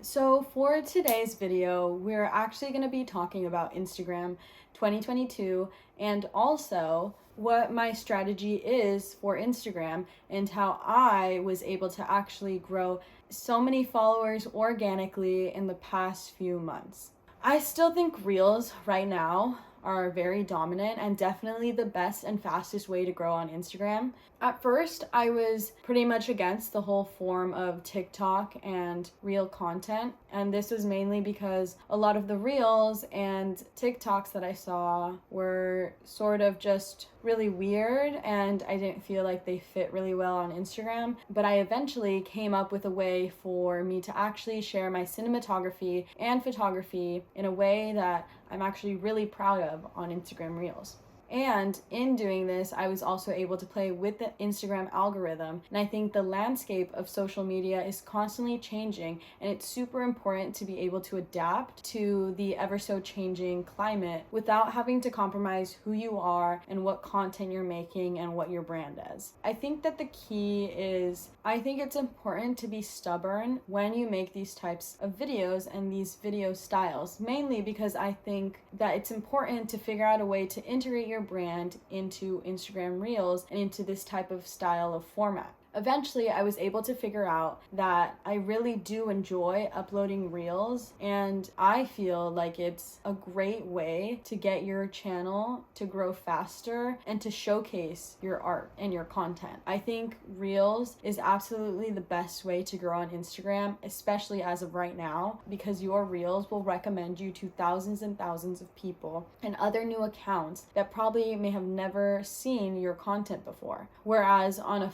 So for today's video, we're actually going to be talking about Instagram 2022 and also what my strategy is for Instagram and how I was able to actually grow so many followers organically in the past few months. I still think Reels right now are very dominant and definitely the best and fastest way to grow on Instagram. At first, I was pretty much against the whole form of TikTok and reel content, and this was mainly because a lot of the reels and TikToks that I saw were sort of just really weird and I didn't feel like they fit really well on Instagram. But I eventually came up with a way for me to actually share my cinematography and photography in a way that I'm actually really proud of on Instagram Reels. And in doing this, I was also able to play with the Instagram algorithm. And I think the landscape of social media is constantly changing, and it's super important to be able to adapt to the ever so changing climate without having to compromise who you are and what content you're making and what your brand is. I think that the key is, I think it's important to be stubborn when you make these types of videos and these video styles, mainly because I think that it's important to figure out a way to integrate your brand into Instagram Reels and into this type of style of format. Eventually, I was able to figure out that I really do enjoy uploading reels, and I feel like it's a great way to get your channel to grow faster and to showcase your art and your content. I think reels is absolutely the best way to grow on Instagram, especially as of right now, because your reels will recommend you to thousands and thousands of people and other new accounts that probably may have never seen your content before. Whereas on a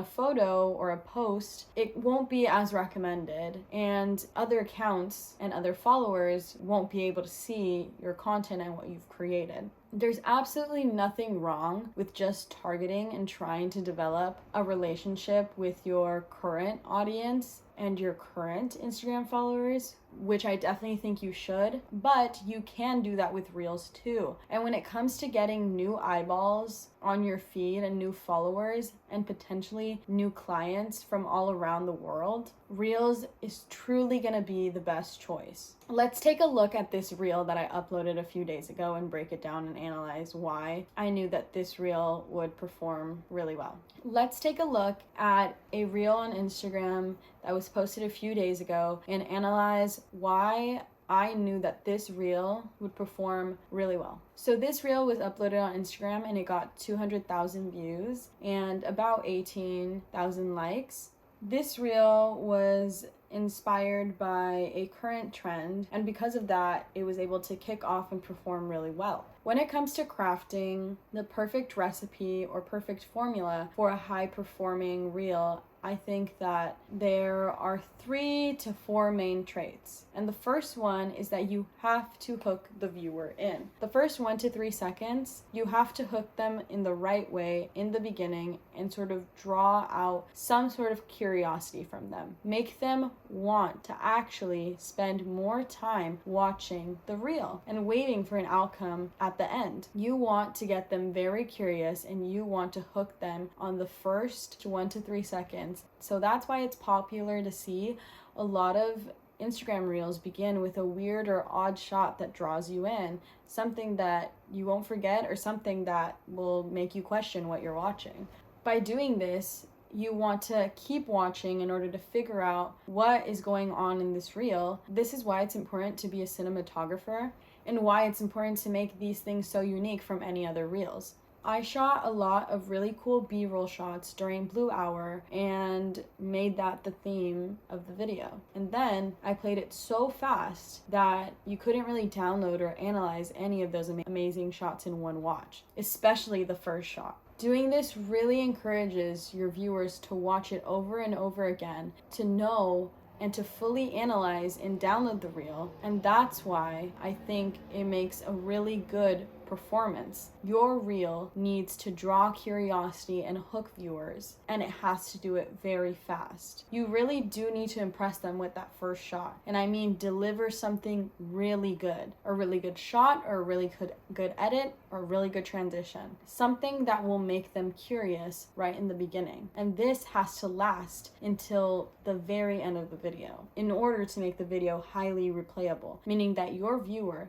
photo or a post, it won't be as recommended, and other accounts and other followers won't be able to see your content and what you've created. There's absolutely nothing wrong with just targeting and trying to develop a relationship with your current audience and your current Instagram followers, which I definitely think you should, but you can do that with Reels too. And when it comes to getting new eyeballs on your feed and new followers and potentially new clients from all around the world, Reels is truly gonna be the best choice. Let's take a look at this reel that I uploaded a few days ago and break it down and analyze why I knew that this reel would perform really well. Let's take a look at a reel on Instagram that was posted a few days ago and analyze why I knew that this reel would perform really well. So this reel was uploaded on Instagram and it got 200,000 views and about 18,000 likes. This reel was inspired by a current trend, and because of that, it was able to kick off and perform really well. When it comes to crafting the perfect recipe or perfect formula for a high-performing reel, I think that there are 3 to 4 main traits. And the first one is that you have to hook the viewer in. The first 1 to 3 seconds, you have to hook them in the right way in the beginning and sort of draw out some sort of curiosity from them. Make them want to actually spend more time watching the reel and waiting for an outcome at the end. You want to get them very curious and you want to hook them on the first 1 to 3 seconds. So that's why it's popular to see a lot of Instagram reels begin with a weird or odd shot that draws you in, something that you won't forget or something that will make you question what you're watching. By doing this, you want to keep watching in order to figure out what is going on in this reel. This is why it's important to be a cinematographer and why it's important to make these things so unique from any other reels. I shot a lot of really cool B-roll shots during Blue Hour and made that the theme of the video. And then I played it so fast that you couldn't really download or analyze any of those amazing shots in one watch, especially the first shot. Doing this really encourages your viewers to watch it over and over again, to know and to fully analyze and download the reel. And that's why I think it makes a really good performance. Your reel needs to draw curiosity and hook viewers, and it has to do it very fast. You really do need to impress them with that first shot. And I mean deliver something really good. A really good shot, or a really good edit, or a really good transition. Something that will make them curious right in the beginning. And this has to last until the very end of the video in order to make the video highly replayable, meaning that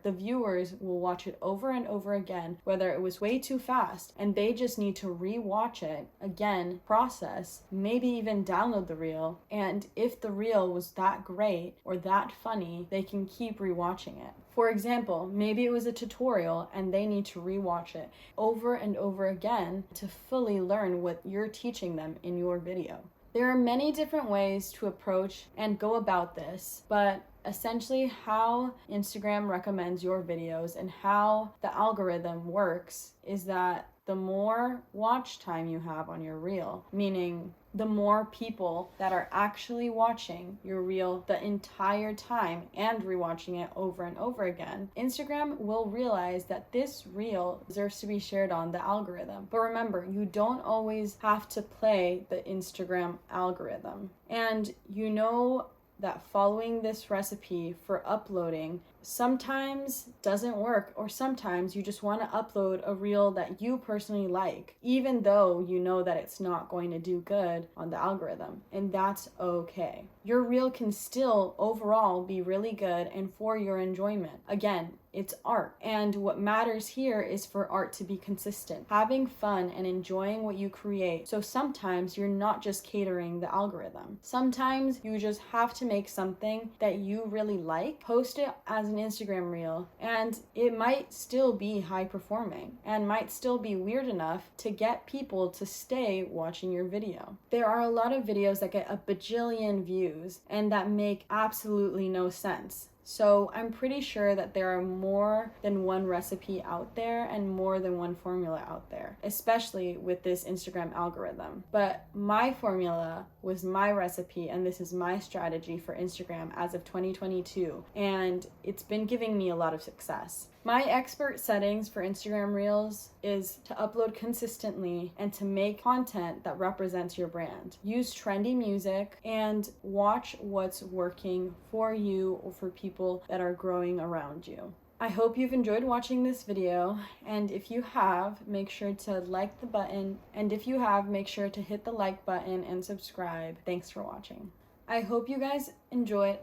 the viewers will watch it over and over again, whether it was way too fast and they just need to re-watch it again, process, maybe even download the reel, and if the reel was that great or that funny, they can keep re-watching it. For example, maybe it was a tutorial and they need to re-watch it over and over again to fully learn what you're teaching them in your video. There are many different ways to approach and go about this, but essentially how Instagram recommends your videos and how the algorithm works is that the more watch time you have on your reel, meaning the more people that are actually watching your reel the entire time and rewatching it over and over again, Instagram will realize that this reel deserves to be shared on the algorithm. But remember, you don't always have to play the Instagram algorithm. And you know that following this recipe for uploading sometimes doesn't work, or sometimes you just want to upload a reel that you personally like, even though you know that it's not going to do good on the algorithm, and that's okay. Your reel can still overall be really good and for your enjoyment. Again, it's art, and what matters here is for art to be consistent, having fun and enjoying what you create. So sometimes you're not just catering the algorithm. Sometimes you just have to make something that you really like, post it as an Instagram reel, and it might still be high performing and might still be weird enough to get people to stay watching your video. There are a lot of videos that get a bajillion views and that make absolutely no sense. So I'm pretty sure that there are more than one recipe out there and more than one formula out there, especially with this Instagram algorithm. But my formula was my recipe, and this is my strategy for Instagram as of 2022, and it's been giving me a lot of success. My expert settings for Instagram Reels is to upload consistently and to make content that represents your brand. Use trendy music and watch what's working for you or for people that are growing around you. I hope you've enjoyed watching this video, and if you have, make sure to like the button, and if you have, make sure to hit the like button and subscribe. Thanks for watching. I hope you guys enjoyed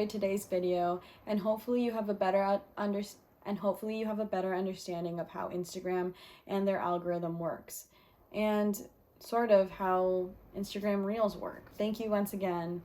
today's video, and hopefully you have a better understanding of how Instagram and their algorithm works, and sort of how Instagram Reels work. Thank you once again.